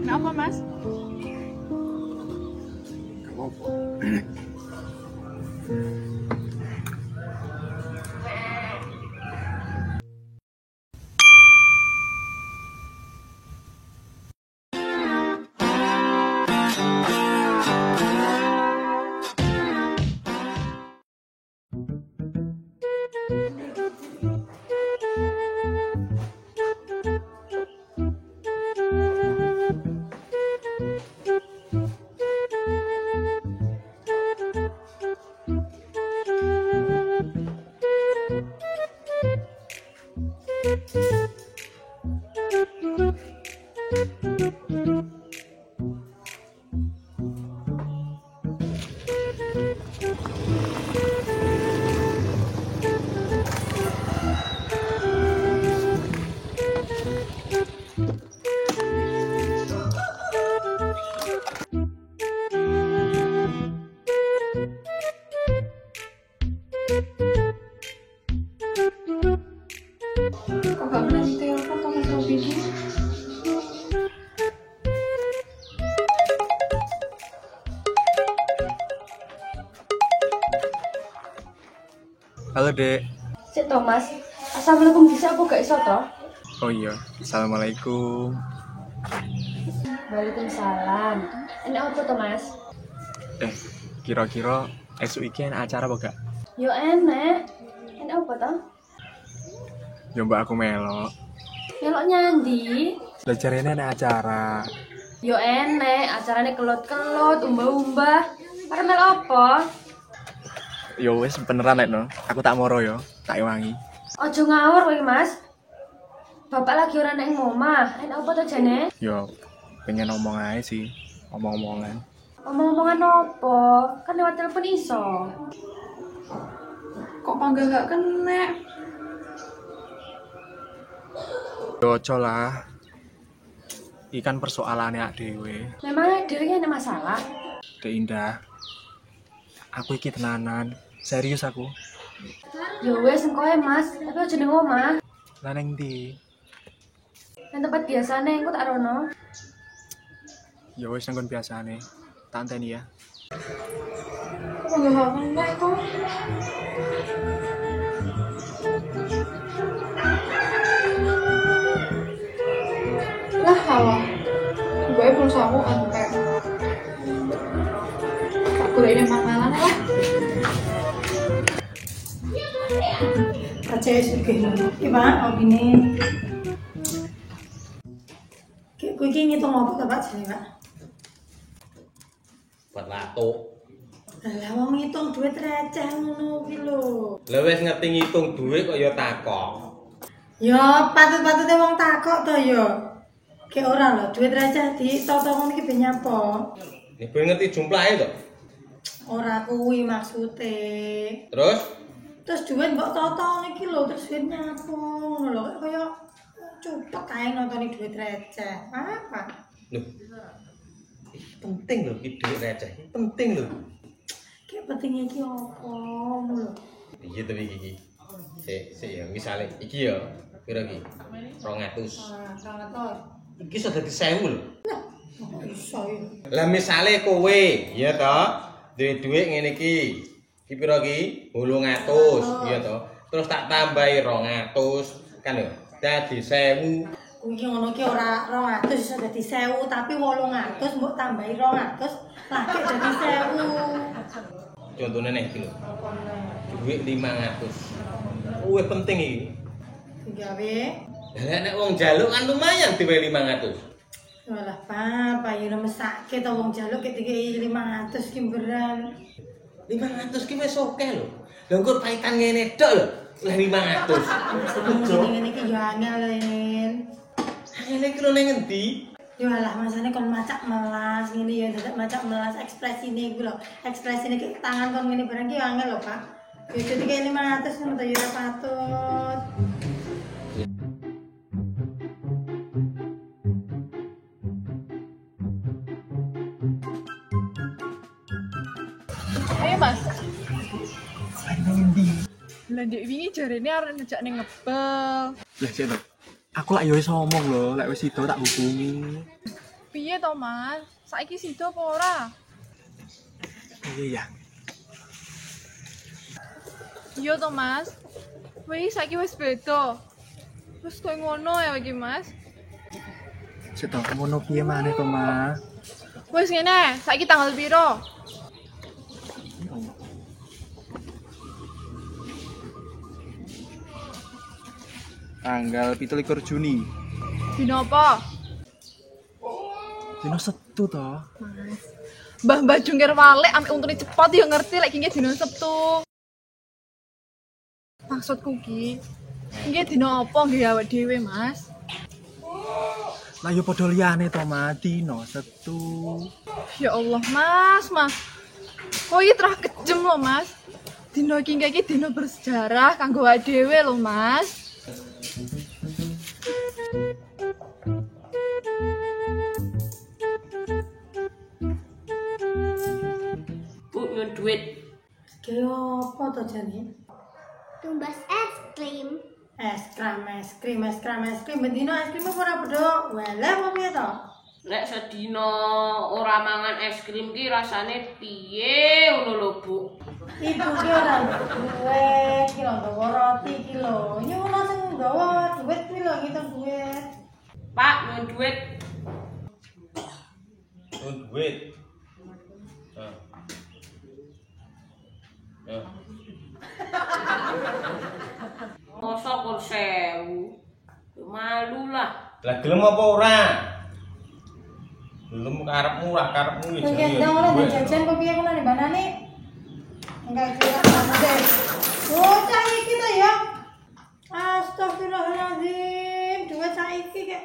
Kenapa, Mas? Gak apa-apa. Kok gak pernah ditelepon sama Sobi ini? Halo, Dek. Sik to, Mas. Assalamualaikum bisa aku gak iso to? Oh iya, Assalamualaikum. Waalaikumsalam. Enak apa to, Mas? Kira-kira esuk iki enak acara apa gak? Yo enak. Enak apa to? Ya mbak aku melok. Melok nyandi. Belajar ini enak acara. Yo enak, acarane kelut-kelut, umbah-umbah. Arep melok apa? Yo wis beneran lek no. Aku tak moro yo, tak ewangi. Ojo ngawur kowe, Mas. Bapak lagi ora nang omah. Enak apa to jane? Yo pengen ngomong aja sih, omong-omongan. Omong-omongan apa? Kan lewat telepon iso. Kok panggil gak kena? Yo ojo lah. Ikan persoalannya ak dewe. Memangnya dirinya ada masalah? Dek Indah. Aku iki tenanan, serius aku. Yo wis engko ae, Mas. Tapi aja nang omah. Lah neng ndi? Nang tempat biasane engko tak rono. Ya wis nanggon biasane. Tak anteni ya. Kok gak kena kok? Lah hawa. Gue pulsa aku entek. Tak kuliahnya makanan lah. Percaya sih gimana opini? Kayak gue ini ngitung apa tuh Pak sini Pak? Buat latuk. Lah wong ngitung duit receh ngono kuwi lho. Lah wis ngerti ngitung duit kok ya takok. Ya patut-patute wong takok to ya. Kayak ora lho duit receh di-toto ngono iki ben nyapa? Nek kowe ngerti jumlahe to. Ora kuwi maksude. Terus Duit mbok toto iki lho terus duit nyapa ngono lho kaya cepet kae nontoni duit receh. Apa? lho. Penting lho iki duit receh. Penting lho. Kayak pentingnya iki apa ngono lho. Iya to iki. Sik ya misale iki ya pira iki? 200. Sangat. Iki iso dadi 1000 lho. Iso ya. Lah misale kowe ya to, duit ngene iki. Iki pira iki? 800, iya to. Terus tak tambahi 200 kan ya. Dadi 1000. Kuwi ngono ki ora 200 iso dadi 1000 tapi 800 mbok tambahi 200 lagi dadi 1000. Contohnya nih iki lho. Duit 500. Kuwi penting iki. Gawe Lah nek wong njaluk kan lumayan diwe 500. Walah papa ya mesake to wong jaluk ketika 500 kimberan. 500 ki wis oke lho. Lah engko paitan ngene tok lho. Lah 500. Ngene iki yo angel Len. Ngene iki lho ning endi? Yo alah masane kon macak melas ngene ya dadak macak melas ekspresine iku lho. Ekspresine ki tangan kon ngene barang ki yo angel lho, Pak. Ya dadi kaya 500 ngono to yo ora patut. Ayo mas. Ngendi? Lah ndek wingi jarene arep ngejak ning ngebel. Lah sik to. Aku lak yo wis ngomong lho, lek wis sida tak hubungi. Piye to mas? Saiki sida apa ora? Iya ya. Iya to mas. Wis saiki wis beda. Wis koyo ngono ya iki mas. Sik to, ngono piye maneh to, Mas? Wis ngene, saiki tanggal piro? Tanggal 17 Juni. Dino apa? Dino Setu to. Mbah jungkir walik ambek untune cepot ya ngerti lek iki dino Sabtu. Maksudku ki, iki dino apa nggih awake dhewe, Mas? Lah yo padha liyane to, Mas. Dino Setu. Ya Allah, Mas. Oh iya terah kejem loh, Mas. Dino iki dino bersejarah kanggo awake dhewe lho, Mas. Bu nyuwun duit. Kaya apa to jane? Tumbas es krim. Es krim. Bendino es krim apa ora bedho? Wele apa piye to? Lek sedina ora mangan es krim ki rasane piye ngono lho, Bu? Ibu ki ora duwe, ki lho nggawa roti ki lho. Nyuwun sing nggawa duit ki lho ngitung duit. Pak, nyuwun duit. Duit. Ya. Masa kon 1000? Malu lah. Lah gelem apa ora? Gelem karepmu ora karepmu iki. Nggih, ndang ora jajan kok piye kono banane? Enggak kira apa deh. Oh, cah iki to ya. Astagfirullahaladzim, duit cah iki kek.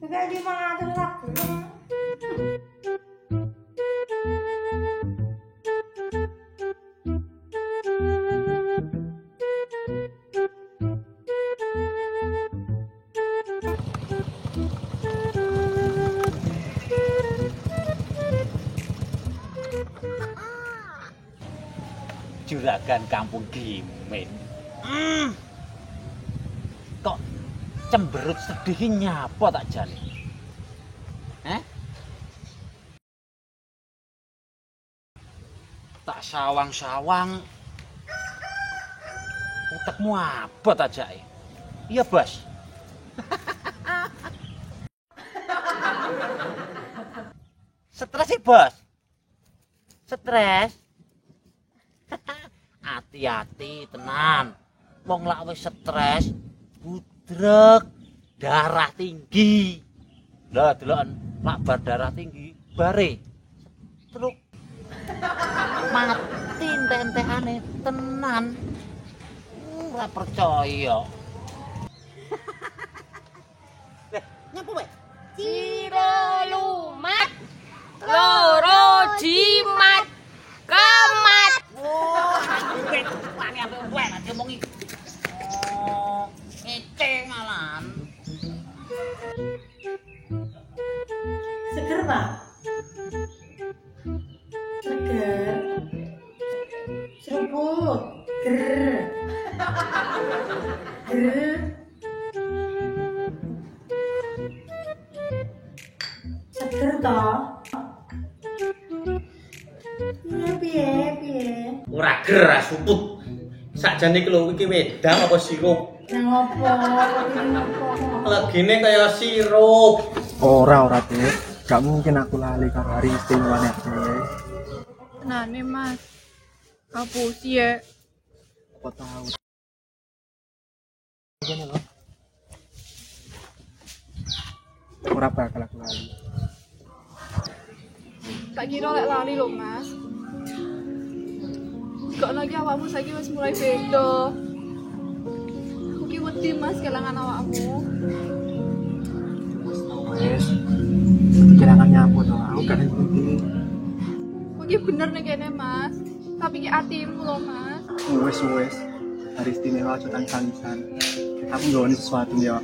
Kayak 500 lah. Juragan Kampung Gimin. Kok cemberut sedih nyapa tak jane? Tak sawang-sawang. Utekmu apa tak jake? Iya, Bos. Stres sih, Bos. Stres. Hati-hati tenan. Wong lak wis stres, budreg, darah tinggi. Lah deloken lak bar darah tinggi, bare truk mati entek-entekane tenan. Ora percaya. Leh, nyapa wae? Ciro lumat. Loro jimat kemat. Weh, wani ambek wae nek diomongi. Oh, ngece malan. Seger, Pak. Seger. Seruput. Ger. Ger. Seger toh? Piye? Ora ger suput. Sakjane iki lho iki wedang apa sirup? Yang opo? Legine kaya sirup. Ora, Dek. Gak mungkin aku lali karo hari istimewa nek dhewe. Tenane, Mas. Kapusi ya. Apa tahu. Gini loh. ora bakal aku lali. Tak kira lek lali lho, Mas. Kok lagi awakmu saiki wis mulai beda. Aku ki wedi Mas kelangan awakmu. Wes. Kelangan nyapu to. Aku gak ngerti. Kok ki bener nek kene, Mas. Tapi ki atimu lho, Mas. Wes. Hari istimewa Cutan Salisan. Aku nggak sesuatu ya.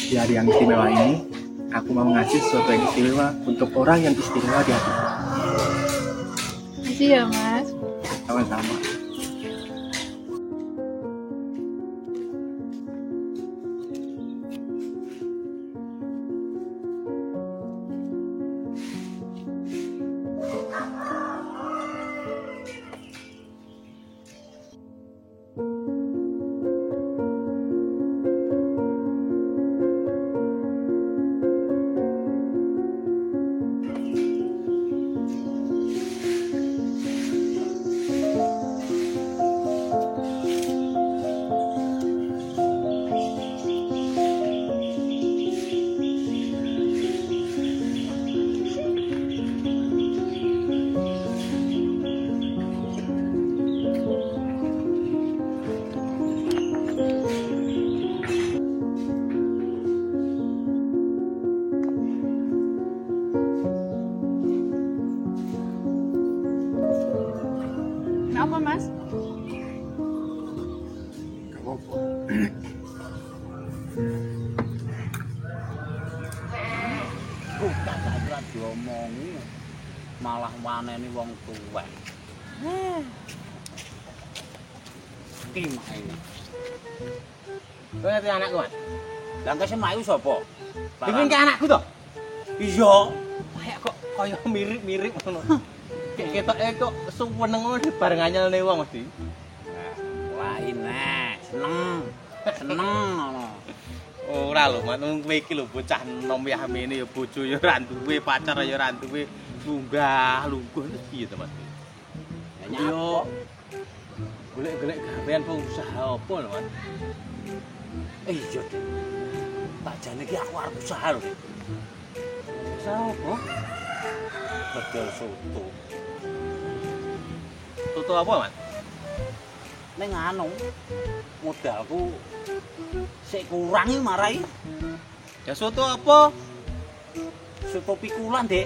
Di hari yang istimewa ini, aku mau ngasih sesuatu yang istimewa untuk orang yang istimewa di hati. Makasih ya, Mas. Sama-sama. Kenapa, Mas? Bukan ora diomongi. Malah waneni wong tuwek. Timake. Kowe ngerti anakku, Mas? Lah kok semai sapa? Iki ki anakku to. Iya. Kayak kok kaya mirip-mirip ngono. Ketoke kok suweneng ngono bareng anyelne wong mesti. Lain seneng ngono. Ora lho, manung kowe iki lho bocah nom yamene ya bojo ya ora duwe, pacar ya ora duwe, lunggah lungguh piye to, Mas? Yo golek-golek gawean pengusaha apa lho, Mas? Iya, Dik. Tak jane iki aku arep usaha lho, Dik. Usaha apa? Bedol soto. Soto apa, Mas? Ning anu modalku sik kurang iki marai. Ya soto apa? Soto pikulan, Dik.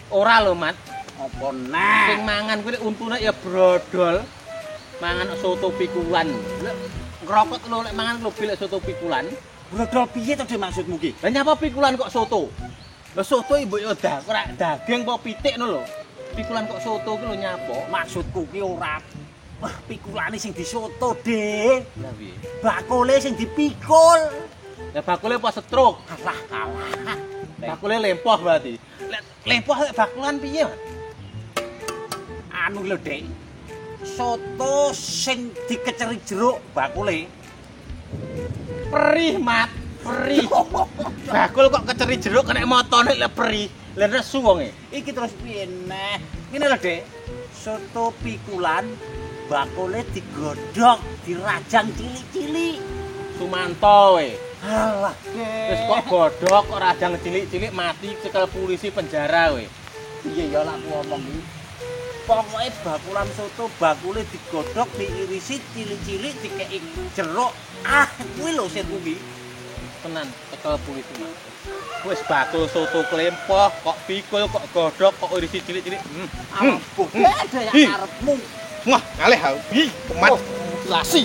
Ora lho, Mas. Apa Sing neh? mangan kuwi untune ya brodol. Mangan soto pikulan. Lek ngrokok lho lek mangan lho bilek soto pikulan. Brodol piye to Dik maksudmu ki? Lah nyapa pikulan kok soto? Lah soto mbok yo ora daging apa pitik ngono lho. Pikulan kok soto ki lho nyapa? Maksudku ki ora pikulane sing disoto, Dik. Lah piye? Bakule sing dipikul. Lah bakule apa setruk? Alah kalah. Bakule lempoh berarti. Lek lempoh lek bakulan piye, Mas? Anu lho, Dik. Soto sing dikeceri jeruk bakule. Perih, Mat. Perih. Bakul kok keceri jeruk kena motone lek perih. Lah nesu wonge. Iki terus piye neh? Ngene lho, Dik. Soto pikulan bakule digodhog, dirajang cilik-cilik. Sumanto we. Alah, Wis kok godhog kok rajang cilik-cilik mati cekel polisi penjara we. piye ya lak ngomong iki. Pokoke bakulan soto bakule digodhog, diirisi cilik-cilik, dikeki jeruk. Ah, kuwi lho sing kuwi. Tenan cekel polisi Mas. Wis bakul soto klempoh kok pikul kok godhog kok irisi cilik-cilik. Alah, beda ya karepmu. Wah, ngalih aku. Ih, kemat. Lasi.